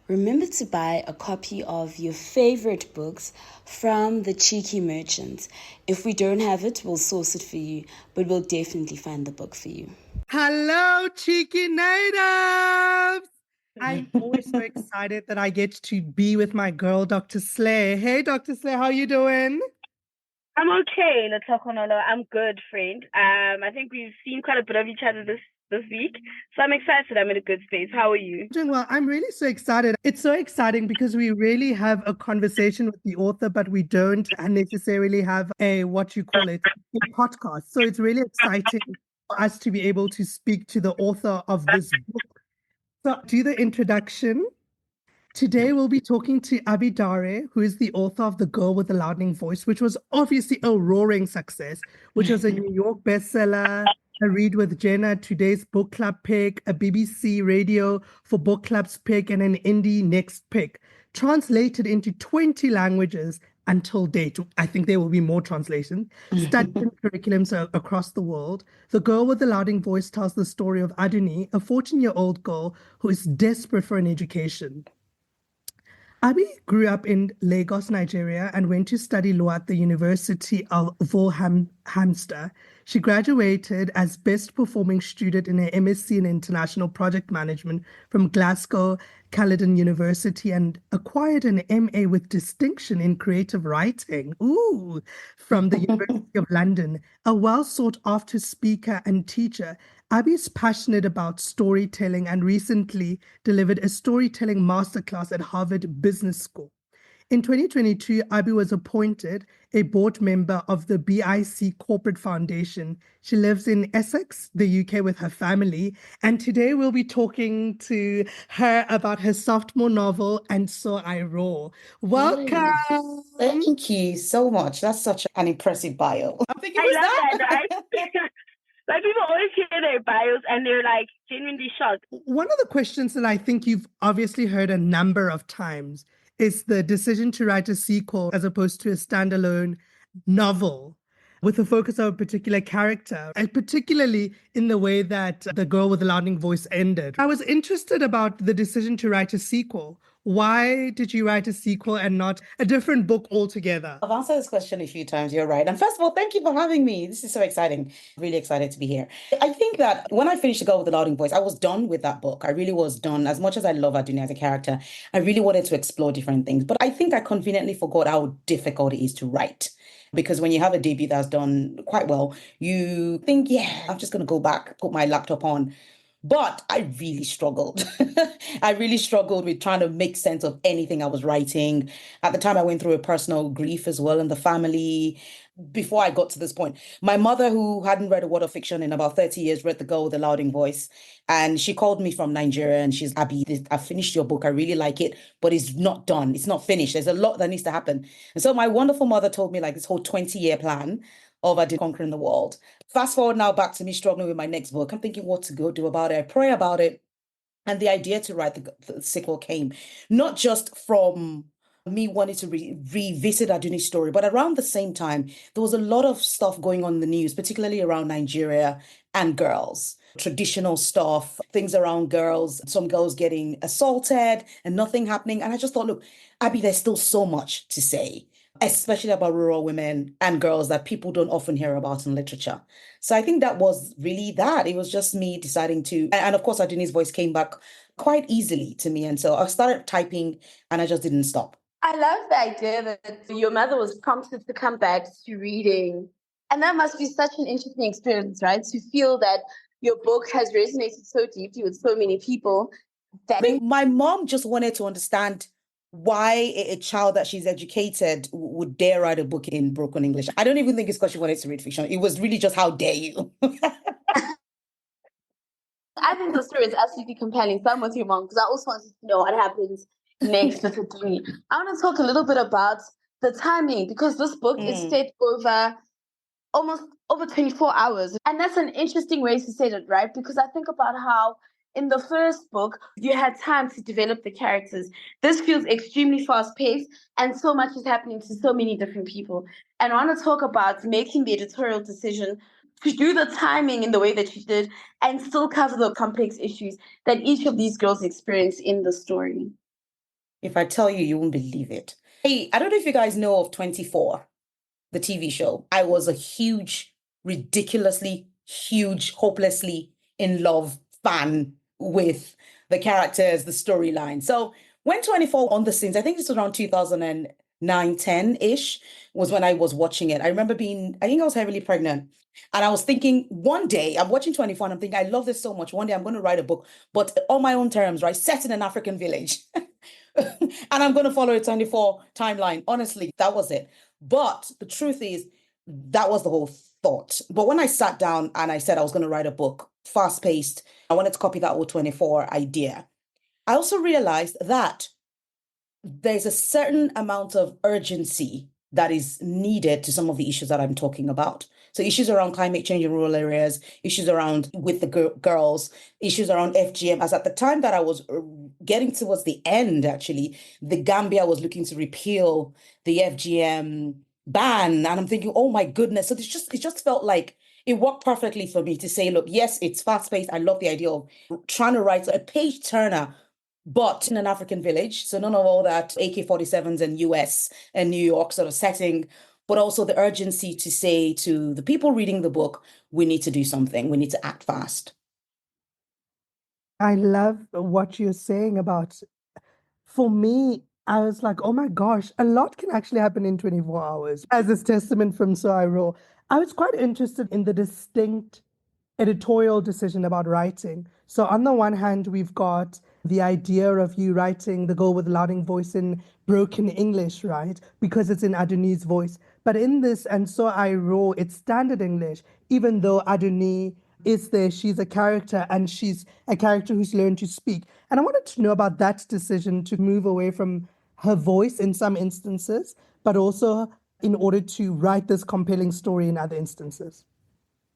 remember to buy a copy of your favorite books from the Cheeky Merchants. If we don't have it, we'll source it for you, but we'll definitely find the book for you. Hello, Cheeky Natives! I'm always so excited that I get to be with my girl, Dr. Slay. Hey, Dr. Slay, how you doing? I'm okay, Latokonolo. I'm good, friend. I think we've seen quite a bit of each other this week, so I'm excited. I'm in a good space. How are you? Doing well. I'm really so excited. It's so exciting because we really have a conversation with the author, but we don't necessarily have a podcast. So it's really exciting for us to be able to speak to the author of this book. So do the introduction. Today, we'll be talking to Abi Daré, who is the author of The Girl with the Louding Voice, which was obviously a roaring success, which was a New York bestseller, a Read with Jenna, today's book club pick, a BBC Radio for book clubs pick, and an indie next pick. Translated into 20 languages until date. I think there will be more translations. Studied in curriculums across the world. The Girl with the Louding Voice tells the story of Adunni, a 14-year-old girl who is desperate for an education. Abi grew up in Lagos, Nigeria, and went to study law at the University of Wolverhampton. She graduated as best performing student in her MSc in International Project Management from Glasgow Caledon University and acquired an MA with distinction in creative writing from the University of London. A well sought after speaker and teacher, Abi is passionate about storytelling and recently delivered a storytelling masterclass at Harvard Business School. In 2022, Abi was appointed a board member of the BIC Corporate Foundation. She lives in Essex, the UK, with her family. And today we'll be talking to her about her sophomore novel, And So I Roar. Welcome. Thank you so much. That's such an impressive bio. I'm thinking, I love that, right? Like, people always hear their bios and they're like genuinely shocked. One of the questions that I think you've obviously heard a number of times is the decision to write a sequel as opposed to a standalone novel with a focus on a particular character, and particularly in the way that The Girl with the Louding Voice ended. I was interested about the decision to write a sequel. Why did you write a sequel and not a different book altogether? I've answered this question a few times. You're right. And first of all, thank you for having me. This is so exciting. Really excited to be here. I think that when I finished The Girl with the Louding Voice, I was done with that book. I really was done. As much as I love Adunni as a character, I really wanted to explore different things. But I think I conveniently forgot how difficult it is to write. Because when you have a debut that's done quite well, you think, yeah, I'm just going to go back, put my laptop on. But I really struggled. I really struggled with trying to make sense of anything I was writing. At the time, I went through a personal grief as well in the family. Before I got to this point, my mother, who hadn't read a word of fiction in about 30 years, read The Girl with the Louding Voice. And she called me from Nigeria and she's, Abi, I finished your book. I really like it, but it's not done. It's not finished. There's a lot that needs to happen. And so my wonderful mother told me like this whole 20-year plan of Adunni conquering the world. Fast forward now back to me struggling with my next book. I'm thinking what to go do about it. I pray about it. And the idea to write the sequel came not just from me wanting to revisit Adunni's story, but around the same time, there was a lot of stuff going on in the news, particularly around Nigeria and girls. Traditional stuff, things around girls, some girls getting assaulted and nothing happening. And I just thought, look, Abi, there's still so much to say, especially about rural women and girls that people don't often hear about in literature. So I think that was really that. It was just me deciding to, and of course, Adunni's voice came back quite easily to me. And so I started typing and I just didn't stop. I love the idea that your mother was prompted to come back to reading. And that must be such an interesting experience, right? To feel that your book has resonated so deeply with so many people. I think my mom just wanted to understand why a child that she's educated would dare write a book in broken English. I don't even think it's because she wanted to read fiction. It was really just, how dare you? I think the story is absolutely compelling. So I'm with your mom because I also wanted to know what happens next with Adunni. I want to talk a little bit about the timing because this book is set over almost over 24 hours. And that's an interesting way to set it, right? Because I think about how in the first book, you had time to develop the characters. This feels extremely fast-paced, and so much is happening to so many different people. And I want to talk about making the editorial decision to do the timing in the way that you did and still cover the complex issues that each of these girls experience in the story. If I tell you, you won't believe it. Hey, I don't know if you guys know of 24, the TV show. I was a huge, ridiculously huge, hopelessly in love fan with the characters, the storyline. So when 24 on the scenes, I think this was around 2009, 10-ish, was when I was watching it. I remember I think I was heavily pregnant. And I was thinking, one day, I'm watching 24 and I'm thinking, I love this so much. One day I'm going to write a book, but on my own terms, right? Set in an African village. And I'm going to follow a 24 timeline. Honestly, that was it. But the truth is, that was the whole thought. But when I sat down and I said I was going to write a book, fast paced, I wanted to copy that old 24 idea. I also realized that there's a certain amount of urgency that is needed to some of the issues that I'm talking about. So issues around climate change in rural areas, issues around with the girls, issues around FGM. As at the time that I was getting towards the end, actually, the Gambia was looking to repeal the FGM ban. And I'm thinking, oh my goodness. So it just felt like it worked perfectly for me to say, look, yes, it's fast paced. I love the idea of trying to write a page turner, but in an African village. So none of all that AK-47s and US and New York sort of setting, but also the urgency to say to the people reading the book, we need to do something. We need to act fast. I love what you're saying about, for me, I was like, oh my gosh, a lot can actually happen in 24 hours. As this testament from So I Roll, I was quite interested in the distinct editorial decision about writing. So on the one hand, we've got the idea of you writing The Girl with the Louding Voice in broken English, right? Because it's in Adunni's voice. But in this, and So I Roll, it's standard English, even though Adunni is there, she's a character, and she's a character who's learned to speak. And I wanted to know about that decision to move away from her voice in some instances, but also in order to write this compelling story in other instances.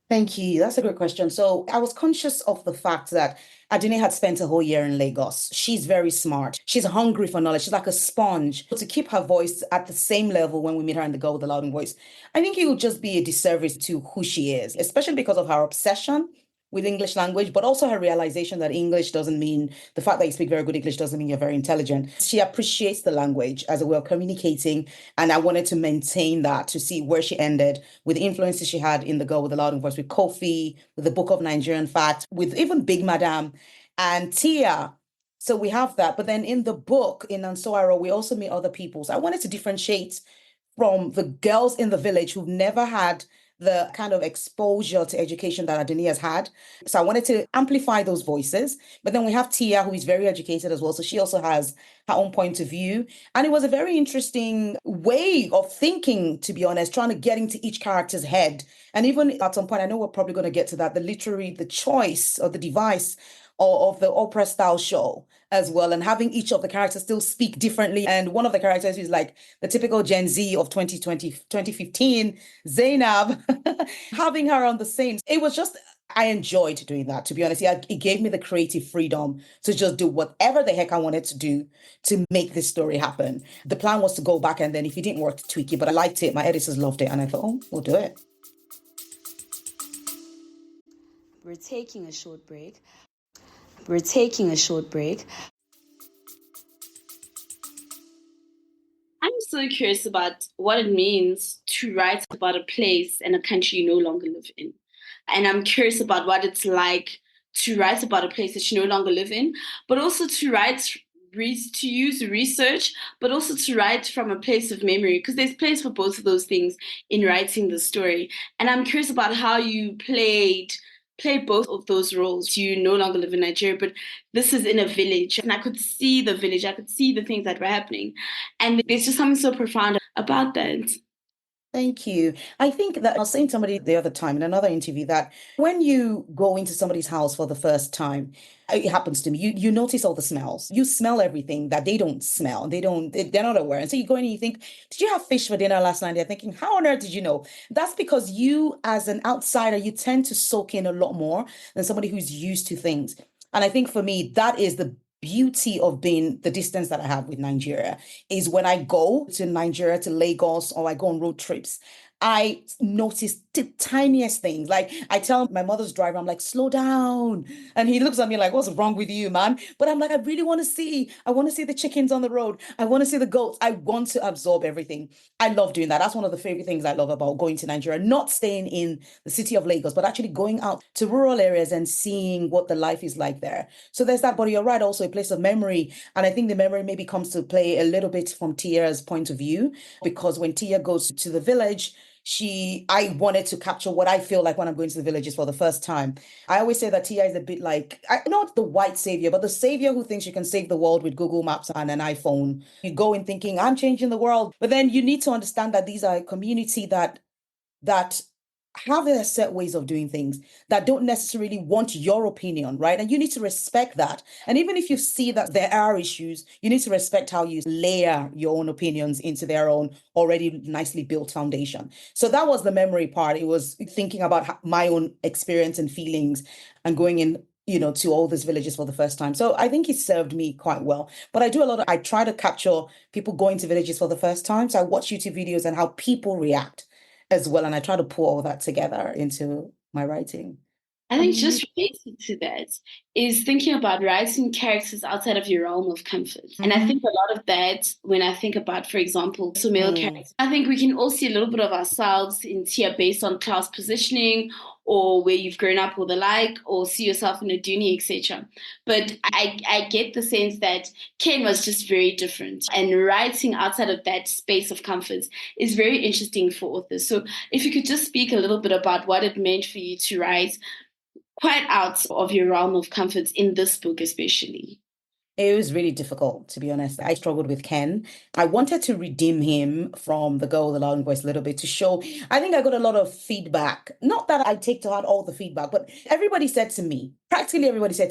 Thank you. That's a great question. So I was conscious of the fact that Adunni had spent a whole year in Lagos. She's very smart. She's hungry for knowledge. She's like a sponge. To keep her voice at the same level when we meet her in The Girl with the Loud Voice, I think it would just be a disservice to who she is, especially because of her obsession with English language, but also her realization that English doesn't mean the fact that you speak very good English doesn't mean you're very intelligent. She appreciates the language as a way of communicating. And I wanted to maintain that, to see where she ended with the influences she had in The Girl with the Loud Voice, with Kofi, with the Book of Nigerian Facts, with even Big Madam and Tia. So we have that. But then in the book, in Ansawaro, we also meet other people. So I wanted to differentiate from the girls in the village who've never had the kind of exposure to education that Adunni has had. So I wanted to amplify those voices. But then we have Tia, who is very educated as well. So she also has her own point of view. And it was a very interesting way of thinking, to be honest, trying to get into each character's head. And even at some point, I know we're probably going to get to that, the choice or the device of the opera style show as well, and having each of the characters still speak differently. And one of the characters is like the typical Gen Z of 2020, 2015, Zainab, having her on the scene. It was just, I enjoyed doing that, to be honest. It gave me the creative freedom to just do whatever the heck I wanted to do to make this story happen. The plan was to go back and then if it didn't work, to tweak it, but I liked it. My editors loved it. And I thought, oh, we'll do it. We're taking a short break. We're taking a short break. I'm so curious about what it means to write about a place and a country you no longer live in. And I'm curious about what it's like to write about a place that you no longer live in, but also to use research, but also to write from a place of memory, because there's place for both of those things in writing the story. And I'm curious about how you play both of those roles. You no longer live in Nigeria, but this is in a village. And I could see the village. I could see the things that were happening. And there's just something so profound about that. Thank you. I think that I was saying to somebody the other time in another interview that when you go into somebody's house for the first time, it happens to me. You notice all the smells. You smell everything that they don't smell. They're not aware. And so you go in and you think, did you have fish for dinner last night? They're thinking, how on earth did you know? That's because you, as an outsider, you tend to soak in a lot more than somebody who's used to things. And I think for me, that is the beauty of being the distance that I have with Nigeria, is when I go to Nigeria, to Lagos, or I go on road trips, I notice the tiniest things. Like I tell my mother's driver, I'm like, slow down. And he looks at me like, what's wrong with you, man? But I'm like, I really want to see. I want to see the chickens on the road. I want to see the goats. I want to absorb everything. I love doing that. That's one of the favorite things I love about going to Nigeria, not staying in the city of Lagos, but actually going out to rural areas and seeing what the life is like there. So there's that, but you're right, also a place of memory. And I think the memory maybe comes to play a little bit from Tia's point of view, because when Tia goes to the village, I wanted to capture what I feel like when I'm going to the villages for the first time. I always say that Tia is a bit like, not the white savior, but the savior who thinks you can save the world with Google Maps and an iPhone. You go in thinking, I'm changing the world. But then you need to understand that these are a community that have their set ways of doing things, that don't necessarily want your opinion, right? And you need to respect that. And even if you see that there are issues, you need to respect how you layer your own opinions into their own already nicely built foundation. So that was the memory part. It was thinking about my own experience and feelings and going in, to all these villages for the first time. So I think it served me quite well. But I try to capture people going to villages for the first time. So I watch YouTube videos and how people react as well. And I try to pull all that together into my writing. I think just related to that is thinking about writing characters outside of your realm of comfort. Mm-hmm. And I think a lot of that, when I think about, for example, male characters, I think we can all see a little bit of ourselves in Tia based on class positioning or where you've grown up or the like, or see yourself in Adunni, etc. But I get the sense that Ken was just very different. And writing outside of that space of comfort is very interesting for authors. So if you could just speak a little bit about what it meant for you to write quite out of your realm of comfort in this book especially. It was really difficult, to be honest. I struggled with Ken. I wanted to redeem him from the girl with the loud voice a little bit to show. I think I got a lot of feedback. Not that I take to heart all the feedback, but practically everybody said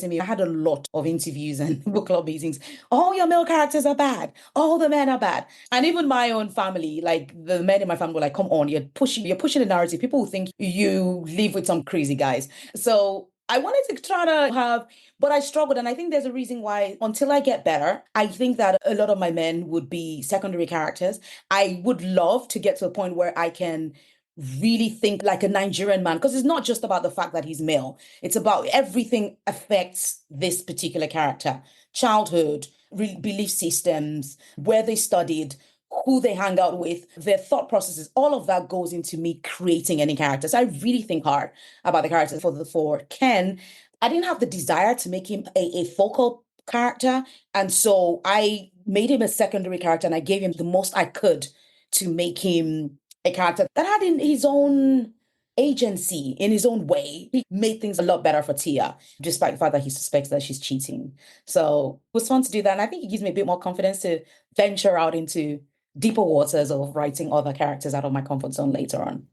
to me, I had a lot of interviews and book club meetings. All your male characters are bad. All the men are bad. And even my own family, like the men in my family were like, come on, you're pushing the narrative. People will think you live with some crazy guys. So I wanted to try to have, but I struggled. And I think there's a reason why, until I get better, I think that a lot of my men would be secondary characters. I would love to get to a point where I can really think like a Nigerian man, because it's not just about the fact that he's male. It's about everything affects this particular character. Childhood, belief systems, where they studied, who they hang out with, their thought processes, all of that goes into me creating any characters. I really think hard about the characters. For Ken, I didn't have the desire to make him a focal character. And so I made him a secondary character, and I gave him the most I could to make him a character that had in his own agency, in his own way. He made things a lot better for Tia, despite the fact that he suspects that she's cheating. So it was fun to do that. And I think it gives me a bit more confidence to venture out into deeper waters of writing other characters out of my comfort zone later on.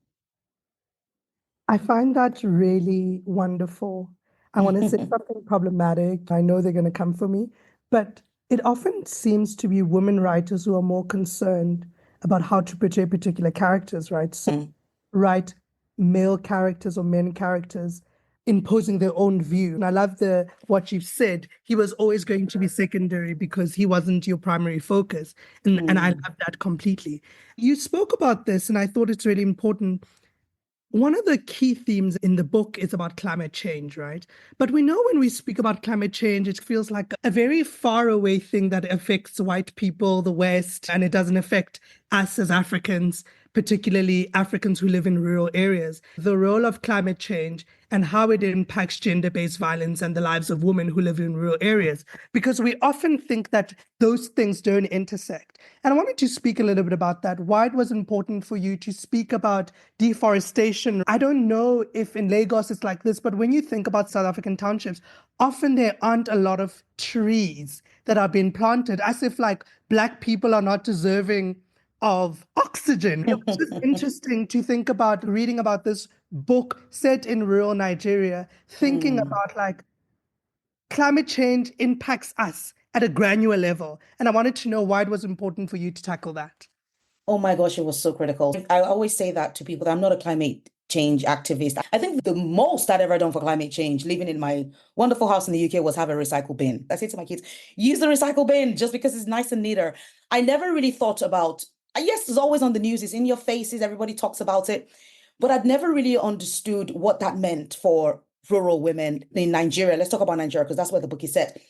I find that really wonderful. I want to say something problematic. I know they're going to come for me, but it often seems to be women writers who are more concerned about how to portray particular characters, right? So write male characters or men characters imposing their own view. And I love what you've said. He was always going to be secondary because he wasn't your primary focus. And I love that completely. You spoke about this, and I thought it's really important. One of the key themes in the book is about climate change, right? But we know when we speak about climate change, it feels like a very far away thing that affects white people, the West, and it doesn't affect us as Africans, particularly Africans who live in rural areas. The role of climate change and how it impacts gender-based violence and the lives of women who live in rural areas, because we often think that those things don't intersect. And I wanted to speak a little bit about that, why it was important for you to speak about deforestation. I don't know if in Lagos it's like this, but when you think about South African townships, often there aren't a lot of trees that are being planted, as if like Black people are not deserving of oxygen. It was just interesting to think about reading about this book set in rural Nigeria, thinking about like climate change impacts us at a granular level. And I wanted to know why it was important for you to tackle that. Oh my gosh, it was so critical. I always say that to people, that I'm not a climate change activist. I think the most I'd ever done for climate change, living in my wonderful house in the UK, was have a recycle bin. I say to my kids, use the recycle bin just because it's nice and neater. I never really thought about Yes, it's always on the news, it's in your faces, everybody talks about it. But I'd never really understood what that meant for rural women in Nigeria. Let's talk about Nigeria because that's where the book is set.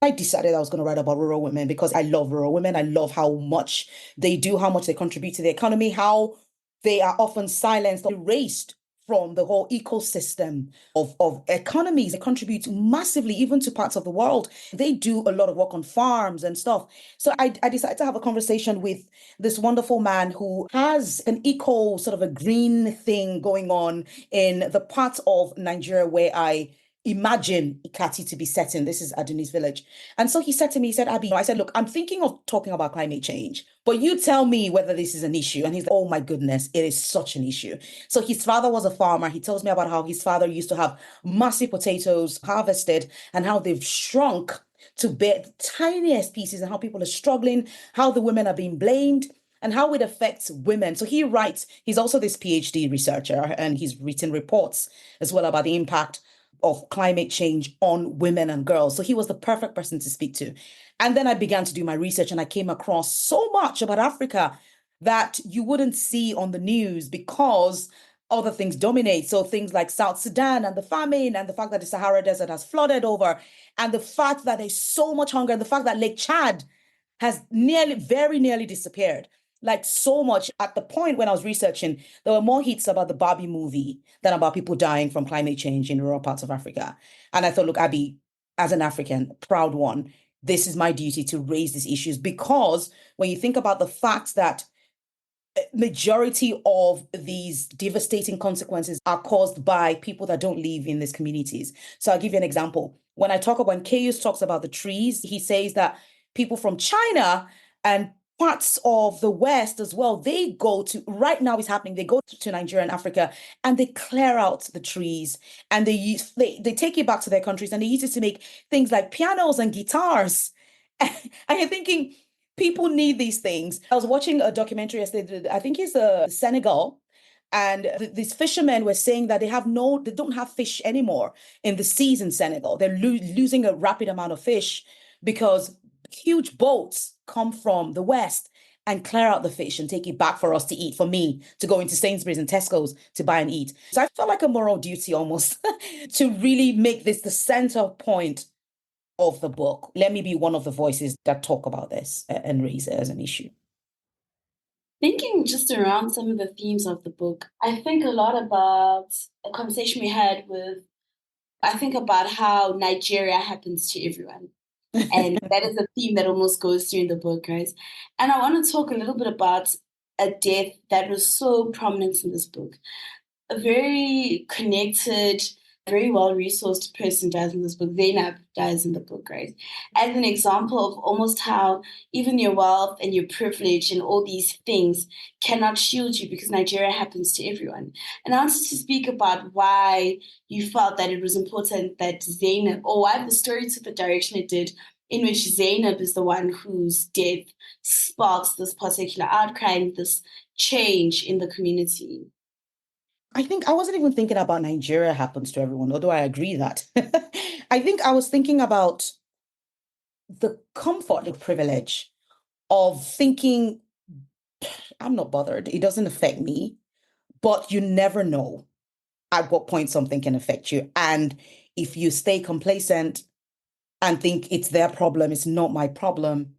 I decided I was going to write about rural women because I love rural women. I love how much they do, how much they contribute to the economy, how they are often silenced or erased from the whole ecosystem of economies. They contribute massively, even to parts of the world. They do a lot of work on farms and stuff. So I decided to have a conversation with this wonderful man who has an eco sort of a green thing going on in the part of Nigeria where I imagine Ikati to be set in. This is Adunni's village. And so he said to me, he said, Abi, I said, look, I'm thinking of talking about climate change, but you tell me whether this is an issue. And he's like, oh my goodness, it is such an issue. So his father was a farmer. He tells me about how his father used to have massive potatoes harvested and how they've shrunk to bear the tiniest pieces and how people are struggling, how the women are being blamed and how it affects women. So he writes, he's also this PhD researcher and he's written reports as well about the impact of climate change on women and girls. So he was the perfect person to speak to. And then I began to do my research and I came across so much about Africa that you wouldn't see on the news because other things dominate. So things like South Sudan and the famine and the fact that the Sahara Desert has flooded over and the fact that there's so much hunger and the fact that Lake Chad has very nearly disappeared. Like so much at the point when I was researching, there were more hits about the Barbie movie than about people dying from climate change in rural parts of Africa. And I thought, look, Abi, as an African, proud one, this is my duty to raise these issues because when you think about the fact that majority of these devastating consequences are caused by people that don't live in these communities. So I'll give you an example. When Kayus talks about the trees, he says that people from China and parts of the West as well, they go to, right now it's happening, they go to Nigeria and Africa and they clear out the trees and they take it back to their countries and they use it to make things like pianos and guitars. And you're thinking, people need these things. I was watching a documentary yesterday, I think it's Senegal, and these fishermen were saying that they don't have fish anymore in the seas in Senegal. They're losing a rapid amount of fish because huge boats come from the West and clear out the fish and take it back for us to eat, for me to go into Sainsbury's and Tesco's to buy and eat. So I felt like a moral duty almost to really make this the center point of the book. Let me be one of the voices that talk about this and raise it as an issue. Thinking just around some of the themes of the book, I think a lot about a conversation we had I think about how Nigeria happens to everyone. And that is a theme that almost goes through in the book, right? And I want to talk a little bit about a death that was so prominent in this book. A very connected, very well-resourced person dies in this book. Zainab dies in the book, right? As an example of almost how even your wealth and your privilege and all these things cannot shield you because Nigeria happens to everyone. And I wanted to speak about why you felt that it was important that Zainab, or why the story took the direction it did, in which Zainab is the one whose death sparks this particular outcry and this change in the community. I think I wasn't even thinking about Nigeria happens to everyone, although I agree that. I think I was thinking about the comfort, the privilege of thinking, I'm not bothered. It doesn't affect me, but you never know at what point something can affect you. And if you stay complacent and think it's their problem, it's not my problem,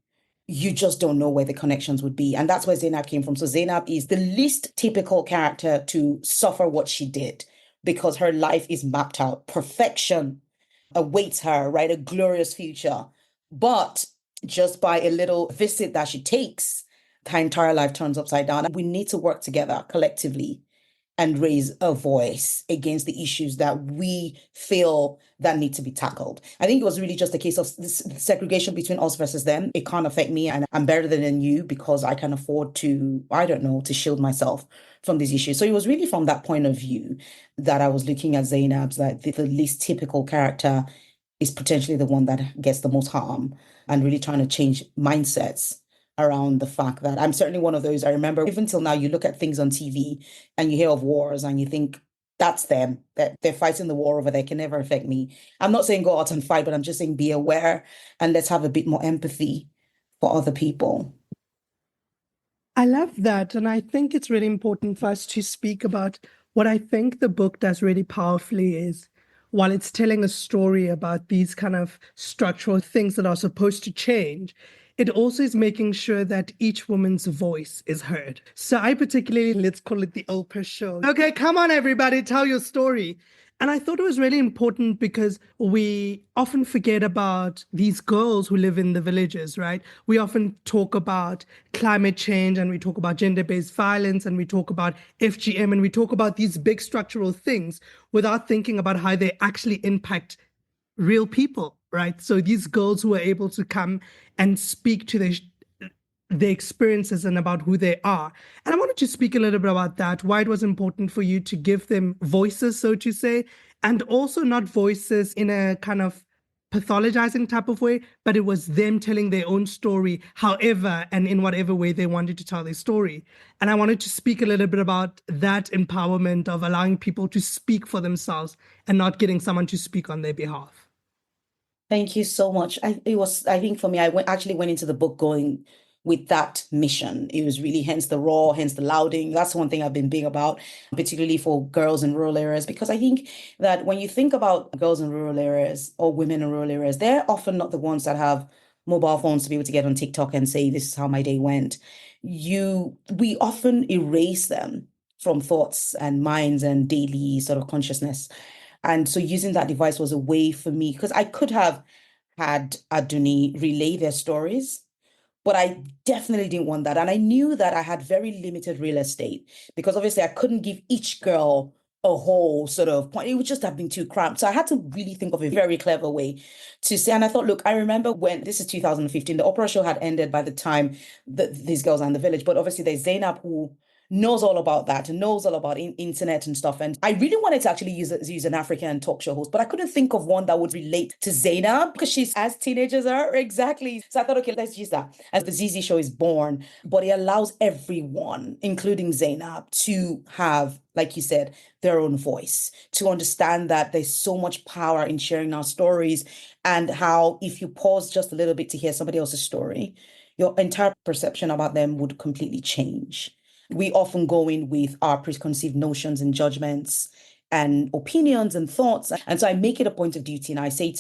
you just don't know where the connections would be. And that's where Zainab came from. So Zainab is the least typical character to suffer what she did because her life is mapped out. Perfection awaits her, right? A glorious future. But just by a little visit that she takes, her entire life turns upside down. And we need to work together collectively and raise a voice against the issues that we feel that need to be tackled. I think it was really just a case of this segregation between us versus them. It can't affect me and I'm better than you because I can afford to, I don't know, to shield myself from these issues. So it was really from that point of view that I was looking at Zainab's, that the least typical character is potentially the one that gets the most harm, and really trying to change mindsets around the fact that I'm certainly one of those. I remember even till now, you look at things on TV and you hear of wars and you think that's them, that they're fighting the war over there, can never affect me. I'm not saying go out and fight, but I'm just saying be aware and let's have a bit more empathy for other people. I love that. And I think it's really important for us to speak about what I think the book does really powerfully is while it's telling a story about these kind of structural things that are supposed to change, it also is making sure that each woman's voice is heard. So I particularly, let's call it the Oprah show. Okay, come on, everybody, tell your story. And I thought it was really important because we often forget about these girls who live in the villages, right? We often talk about climate change and we talk about gender-based violence and we talk about FGM and we talk about these big structural things without thinking about how they actually impact real people, right? So these girls who are able to come and speak to their experiences and about who they are. And I wanted to speak a little bit about that, why it was important for you to give them voices, so to say, and also not voices in a kind of pathologizing type of way, but it was them telling their own story, however, and in whatever way they wanted to tell their story. And I wanted to speak a little bit about that empowerment of allowing people to speak for themselves and not getting someone to speak on their behalf. Thank you so much. I think for me, actually went into the book going with that mission. It was really hence the raw, hence the louding. That's one thing I've been big about, particularly for girls in rural areas, because I think that when you think about girls in rural areas or women in rural areas, they're often not the ones that have mobile phones to be able to get on TikTok and say, this is how my day went. We often erase them from thoughts and minds and daily sort of consciousness. And so using that device was a way for me, because I could have had Adunni relay their stories, but I definitely didn't want that. And I knew that I had very limited real estate because obviously I couldn't give each girl a whole sort of point. It would just have been too cramped. So I had to really think of a very clever way to say. And I thought, look, I remember when this is 2015, the opera show had ended by the time that these girls are in the village. But obviously there's Zainab who knows all about that and knows all about internet and stuff. And I really wanted to actually use an African talk show host, but I couldn't think of one that would relate to Zainab because she's as teenagers are. Exactly. So I thought, okay, let's use that. As the ZZ show is born, but it allows everyone, including Zainab, to have, like you said, their own voice, to understand that there's so much power in sharing our stories and how if you pause just a little bit to hear somebody else's story, your entire perception about them would completely change. We often go in with our preconceived notions and judgments and opinions and thoughts. And so I make it a point of duty. And I say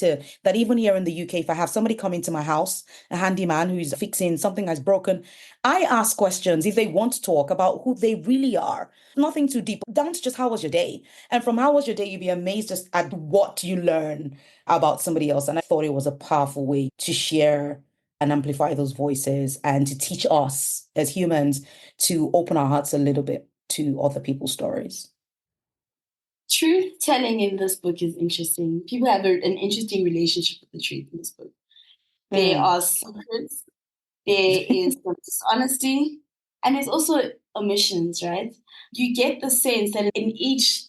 that even here in the UK, if I have somebody come into my house, a handyman who's fixing something that's broken, I ask questions if they want to talk about who they really are. Nothing too deep, down to just how was your day? And from how was your day, you'd be amazed just at what you learn about somebody else. And I thought it was a powerful way to share and amplify those voices and to teach us as humans to open our hearts a little bit to other people's stories. Truth telling in this book is interesting. People have an interesting relationship with the truth in this book. There are secrets, there is some dishonesty, and there's also omissions, right? You get the sense that in each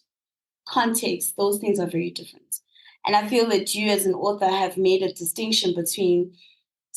context, those things are very different. And I feel that you as an author have made a distinction between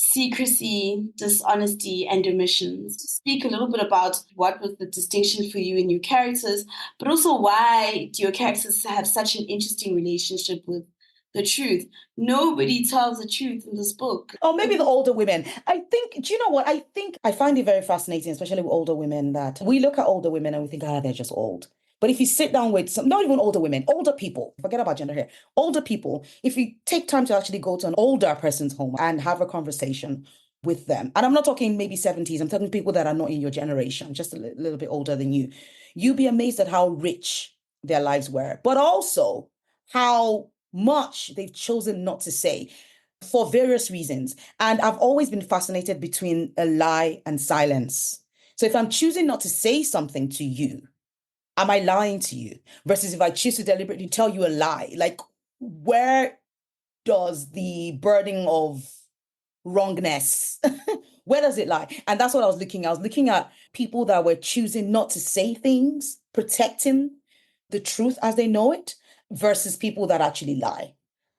secrecy, dishonesty, and omissions. Speak a little bit about what was the distinction for you in your characters, but also why do your characters have such an interesting relationship with the truth? Nobody tells the truth in this book. Or maybe the older women. I think, do you know what? I think I find it very fascinating, especially with older women, that we look at older women and we think, they're just old. But if you sit down with some, not even older women, older people, forget about gender here, older people, if you take time to actually go to an older person's home and have a conversation with them, and I'm not talking maybe 70s, I'm talking people that are not in your generation, just a little bit older than you, you'd be amazed at how rich their lives were, but also how much they've chosen not to say for various reasons. And I've always been fascinated between a lie and silence. So if I'm choosing not to say something to you, am I lying to you? Versus if I choose to deliberately tell you a lie, like where does the burden of wrongness, where does it lie? And that's what I was looking at. I was looking at people that were choosing not to say things, protecting the truth as they know it, versus people that actually lie.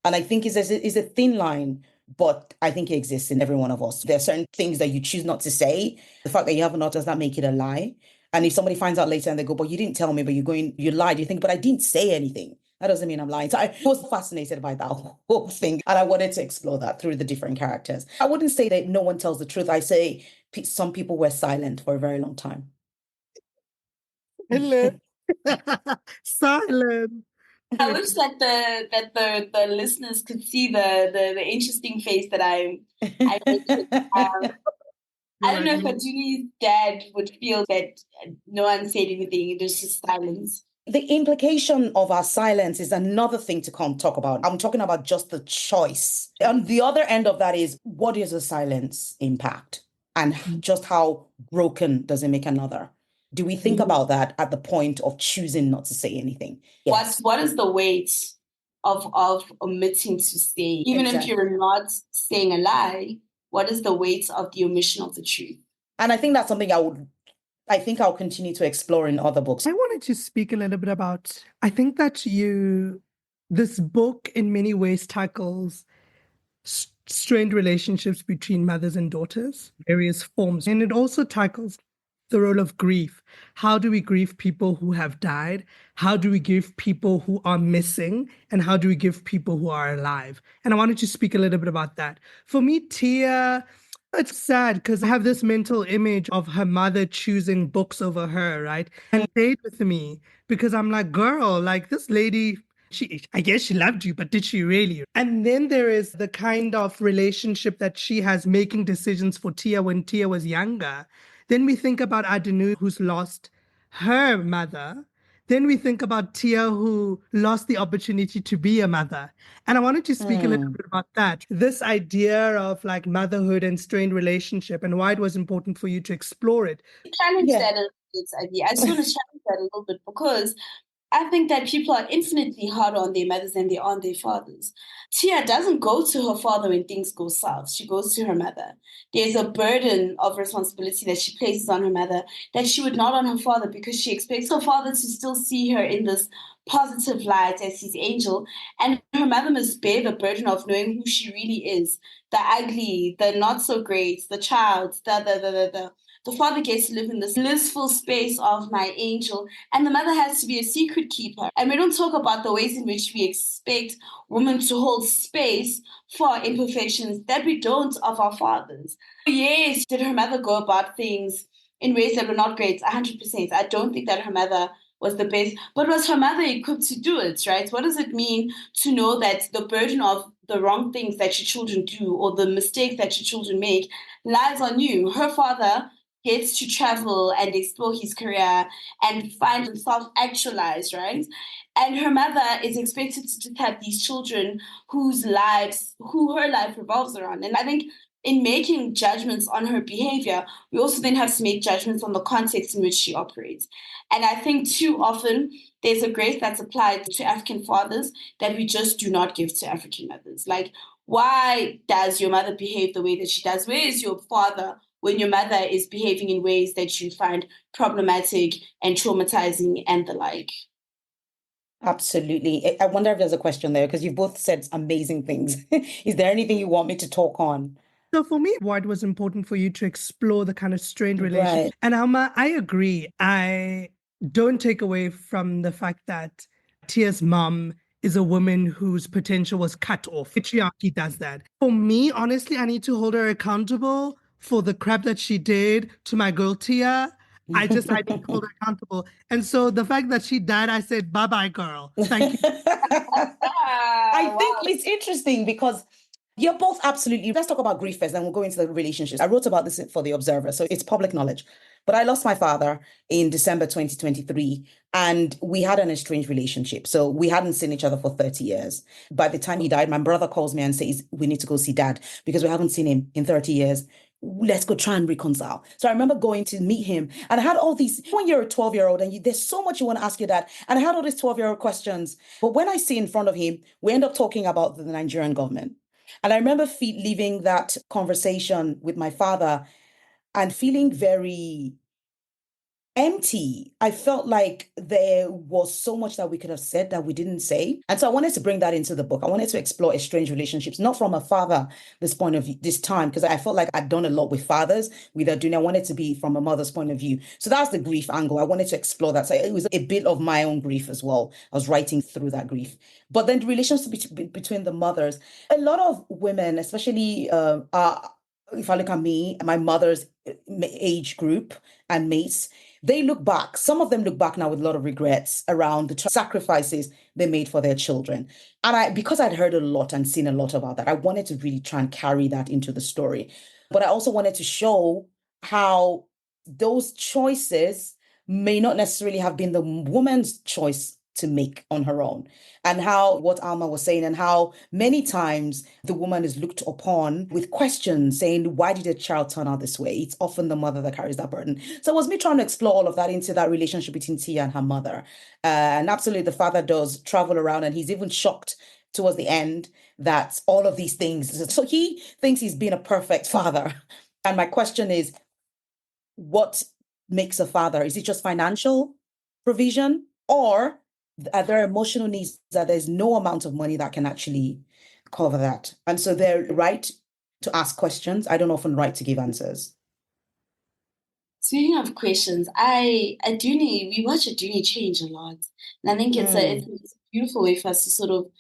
And I think it's a thin line, but I think it exists in every one of us. There are certain things that you choose not to say. The fact that you have not does not make it a lie. And if somebody finds out later and they go, but you didn't tell me, but you lied, you think, but I didn't say anything. That doesn't mean I'm lying. So I was fascinated by that whole thing. And I wanted to explore that through the different characters. I wouldn't say that no one tells the truth. I say some people were silent for a very long time. Hello. Silent. I wish that the listeners could see the interesting face that I making. I don't know if Adunni's dad would feel that no one said anything. It was just silence. The implication of our silence is another thing to come talk about. I'm talking about just the choice. On the other end of that is, what is a silence impact? And just how broken does it make another? Do we think about that at the point of choosing not to say anything? Yes. What is the weight of omitting to say? Even if you're not saying a lie, what is the weight of the omission of the truth? And I think that's something I think I'll continue to explore in other books. I wanted to speak a little bit about, I think that this book in many ways tackles strained relationships between mothers and daughters, various forms. And it also tackles the role of grief. How do we grieve people who have died? How do we grieve people who are missing? And how do we grieve people who are alive? And I wanted to speak a little bit about that. For me, Tia, it's sad because I have this mental image of her mother choosing books over her, right? And it stayed with me because I'm like, girl, like this lady, I guess she loved you, but did she really? And then there is the kind of relationship that she has making decisions for Tia when Tia was younger. Then we think about Adunni, who's lost her mother. Then we think about Tia, who lost the opportunity to be a mother. And I wanted to speak a little bit about that. This idea of like motherhood and strained relationship and why it was important for you to explore it. Challenge that a little bit, Abi. I just want to challenge that a little bit because I think that people are infinitely harder on their mothers than they are on their fathers. Tia doesn't go to her father when things go south. She goes to her mother. There's a burden of responsibility that she places on her mother that she would not on her father because she expects her father to still see her in this positive light as his angel. And her mother must bear the burden of knowing who she really is. The ugly, the not so great, the child, the father gets to live in this blissful space of my angel, and the mother has to be a secret keeper. And we don't talk about the ways in which we expect women to hold space for imperfections that we don't of our fathers. Yes, did her mother go about things in ways that were not great? 100%. I don't think that her mother was the best, but was her mother equipped to do it, right? What does it mean to know that the burden of the wrong things that your children do or the mistakes that your children make lies on you? Her father gets to travel and explore his career and find himself actualized, right? And her mother is expected to just have these children who her life revolves around. And I think in making judgments on her behavior, we also then have to make judgments on the context in which she operates. And I think too often there's a grace that's applied to African fathers that we just do not give to African mothers. Like, why does your mother behave the way that she does? Where is your father when your mother is behaving in ways that you find problematic and traumatizing and the like? Absolutely. I wonder if there's a question there because you both said amazing things. Is there anything you want me to talk on? So for me, why it was important for you to explore the kind of strained relationship. Right. And Alma, I agree. I don't take away from the fact that Tia's mom is a woman whose potential was cut off. Patriarchy does that. For me, honestly, I need to hold her accountable for the crap that she did to my girl Tia. I need to hold her accountable. And so the fact that she died, I said, bye-bye, girl. Thank you. I think it's interesting because you're both absolutely. Let's talk about grief first, then we'll go into the relationships. I wrote about this for The Observer, so it's public knowledge. But I lost my father in December 2023, and we had an estranged relationship. So we hadn't seen each other for 30 years. By the time he died, my brother calls me and says, we need to go see dad because we haven't seen him in 30 years. Let's go try and reconcile. So I remember going to meet him, and I had all these, when you're a 12-year-old and there's so much you want to ask your dad, and I had all these 12-year-old questions. But when I see in front of him, we end up talking about the Nigerian government. And I remember leaving that conversation with my father and feeling very empty. I felt like there was so much that we could have said that we didn't say. And so I wanted to bring that into the book. I wanted to explore estranged relationships, not from a father, this point of view, this time, because I felt like I'd done a lot with fathers, with Adunni. I wanted to be from a mother's point of view. So that's the grief angle. I wanted to explore that. So it was a bit of my own grief as well. I was writing through that grief. But then the relationship between the mothers, a lot of women, especially if I look at me, my mother's age group and mates, they look back. Some of them look back now with a lot of regrets around the sacrifices they made for their children. And because I'd heard a lot and seen a lot about that, I wanted to really try and carry that into the story. But I also wanted to show how those choices may not necessarily have been the woman's choice to make on her own, and how what Alma was saying, and how many times the woman is looked upon with questions saying, why did a child turn out this way? It's often the mother that carries that burden. So it was me trying to explore all of that into that relationship between Tia and her mother. And absolutely, the father does travel around, and he's even shocked towards the end that all of these things. So he thinks he's been a perfect father. And my question is, what makes a father? Is it just financial provision, or are there emotional needs that there's no amount of money that can actually cover that? And so they're right to ask questions. I don't often write to give answers. Speaking of questions, we watch Adunni change a lot. And I think it's a beautiful way for us to sort of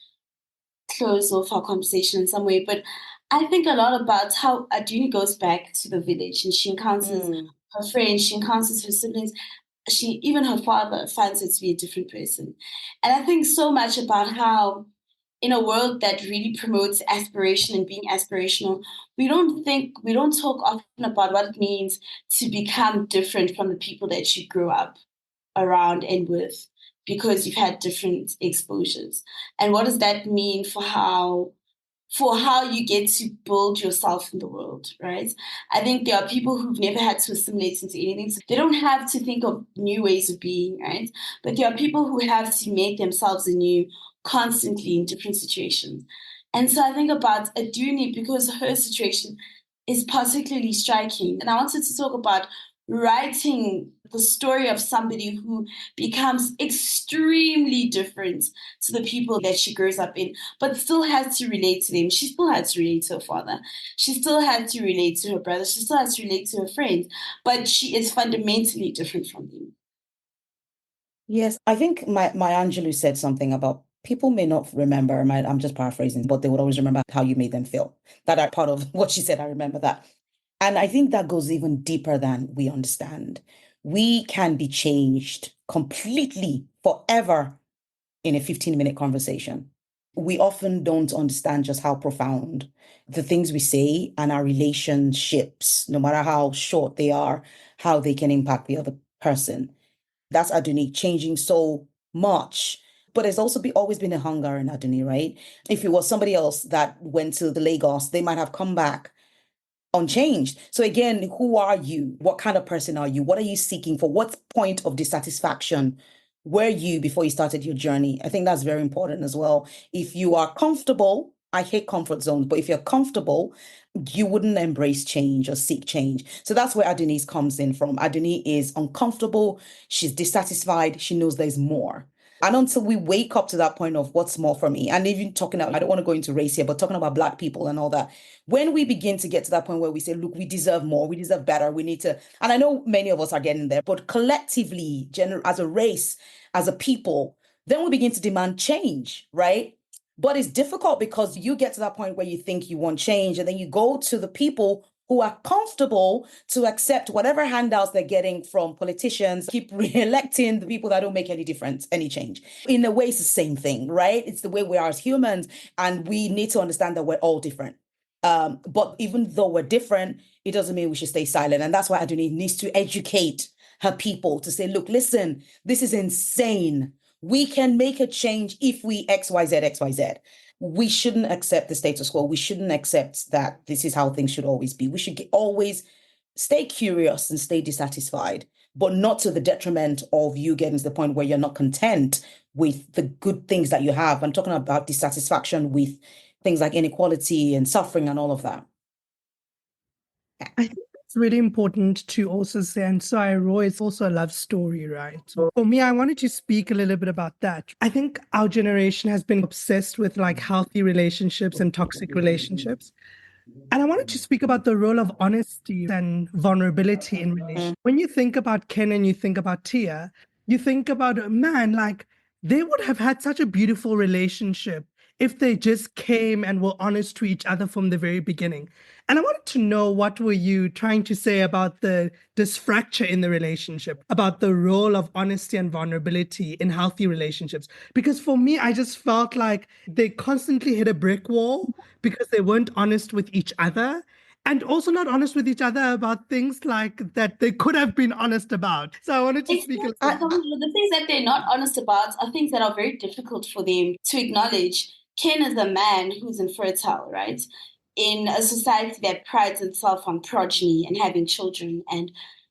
close off our conversation in some way. But I think a lot about how Adunni goes back to the village, and she encounters her friends, she encounters her siblings. Even her father finds her to be a different person. And I think so much about how, in a world that really promotes aspiration and being aspirational, we don't talk often about what it means to become different from the people that you grew up around and with, because you've had different exposures. And what does that mean for how you get to build yourself in the world, right? I think there are people who've never had to assimilate into anything. So they don't have to think of new ways of being, right? But there are people who have to make themselves anew constantly in different situations. And so I think about Adunni because her situation is particularly striking. And I wanted to talk about writing the story of somebody who becomes extremely different to the people that she grows up in, but still has to relate to them. She still has to relate to her father. She still has to relate to her brother. She still has to relate to her friends, but she is fundamentally different from them. Yes, I think my Angelou said something about people may not remember, I'm just paraphrasing, but they would always remember how you made them feel. That are part of what she said. I remember that. And I think that goes even deeper than we understand. We can be changed completely forever in a 15-minute conversation. We often don't understand just how profound the things we say and our relationships, no matter how short they are, how they can impact the other person. That's Adunni changing so much. But there's also always been a hunger in Adunni, right? If it was somebody else that went to the Lagos, they might have come back unchanged. So again, who are you? What kind of person are you? What are you seeking for? What point of dissatisfaction were you before you started your journey? I think that's very important as well. If you are comfortable, I hate comfort zones, but if you're comfortable, you wouldn't embrace change or seek change. So that's where Adunni comes in from. Adunni is uncomfortable. She's dissatisfied. She knows there's more. And until we wake up to that point of what's more for me, and even talking about, I don't want to go into race here, but talking about Black people and all that, when we begin to get to that point where we say, look, we deserve more, we deserve better, we need to, and I know many of us are getting there, but collectively, as a race, as a people, then we begin to demand change, right? But it's difficult because you get to that point where you think you want change, and then you go to the people who are comfortable to accept whatever handouts they're getting from politicians, keep re-electing the people that don't make any difference, any change. In a way, it's the same thing, right? It's the way we are as humans, and we need to understand that we're all different. But even though we're different, it doesn't mean we should stay silent. And that's why Adunni needs to educate her people to say, look, listen, this is insane. We can make a change if we XYZ, XYZ. We shouldn't accept the status quo. We shouldn't accept that this is how things should always be. We should always stay curious and stay dissatisfied, but not to the detriment of you getting to the point where you're not content with the good things that you have. I'm talking about dissatisfaction with things like inequality and suffering and all of that. I think It's really important to also say, and so Roy is also a love story, right? So for me, I wanted to speak a little bit about that. I think our generation has been obsessed with like healthy relationships and toxic relationships. And I wanted to speak about the role of honesty and vulnerability in relationships. When you think about Ken and you think about Tia, you think about a man, like they would have had such a beautiful relationship if they just came and were honest to each other from the very beginning. And I wanted to know, what were you trying to say about this fracture in the relationship, about the role of honesty and vulnerability in healthy relationships? Because for me, I just felt like they constantly hit a brick wall because they weren't honest with each other. And also not honest with each other about things like that they could have been honest about. So I wanted to speak a little bit. The things that they're not honest about are things that are very difficult for them to acknowledge. Ken is a man who's infertile, right? In a society that prides itself on progeny and having children and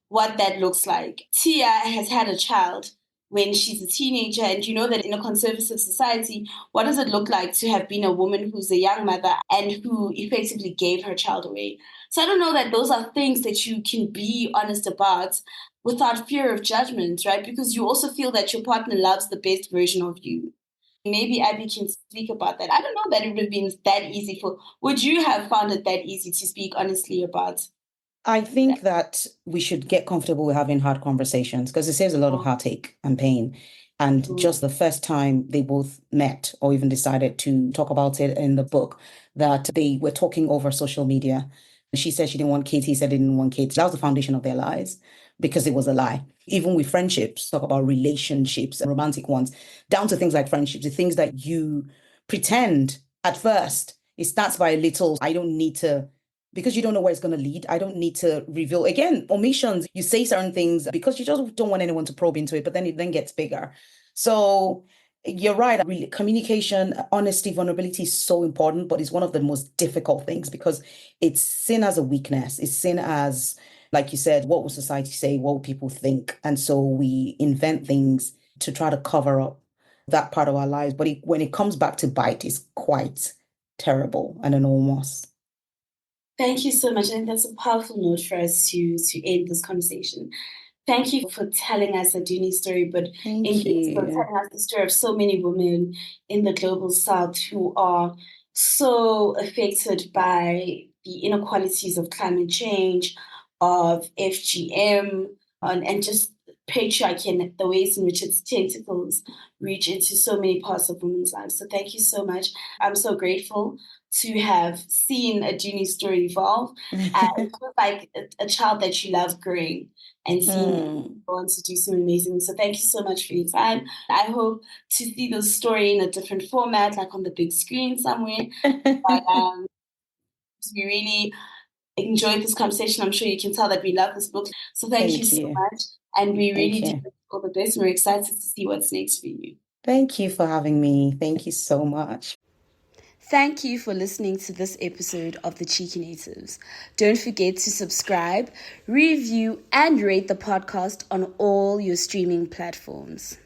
what that looks like. Tia has had a child when she's a teenager, and you know that in a conservative society, what does it look like to have been a woman who's a young mother and who effectively gave her child away? So I don't know that those are things that you can be honest about without fear of judgment, right? Because you also feel that your partner loves the best version of you. Maybe Abby can speak about that. I don't know that it would have been that easy would you have found it that easy to speak honestly about? I think that we should get comfortable with having hard conversations because it saves a lot of heartache and pain. And just the first time they both met or even decided to talk about it in the book, that they were talking over social media. She said she didn't want kids. He said he didn't want kids. That was the foundation of their lives because it was a lie. Even with friendships, talk about relationships, romantic ones, down to things like friendships, the things that you pretend at first. It starts by a little, I don't need to, because you don't know where it's going to lead. I don't need to reveal. Again, omissions, you say certain things because you just don't want anyone to probe into it, but then it then gets bigger. So you're right. Really, communication, honesty, vulnerability is so important, but it's one of the most difficult things because it's seen as a weakness. It's seen as, like you said, what will society say? What will people think? And so we invent things to try to cover up that part of our lives. But when it comes back to bite, it's quite terrible and enormous. Thank you so much. I think that's a powerful note for us to end this conversation. Thank you for telling us Adunni's story, but for telling us the story of so many women in the global south who are so affected by the inequalities of climate change, of FGM, and just patriarchy and the ways in which its tentacles reach into so many parts of women's lives. So thank you so much. I'm so grateful to have seen Adunni's story evolve. It was like a child that you love growing and seeing go on to do some amazing. So thank you so much for your time. I hope to see the story in a different format, like on the big screen somewhere. But we really enjoyed this conversation. I'm sure you can tell that we love this book. So thank you so much. And we really do all the best. We're excited to see what's next for you. Thank you for having me. Thank you so much. Thank you for listening to this episode of The Cheeky Natives. Don't forget to subscribe, review, and rate the podcast on all your streaming platforms.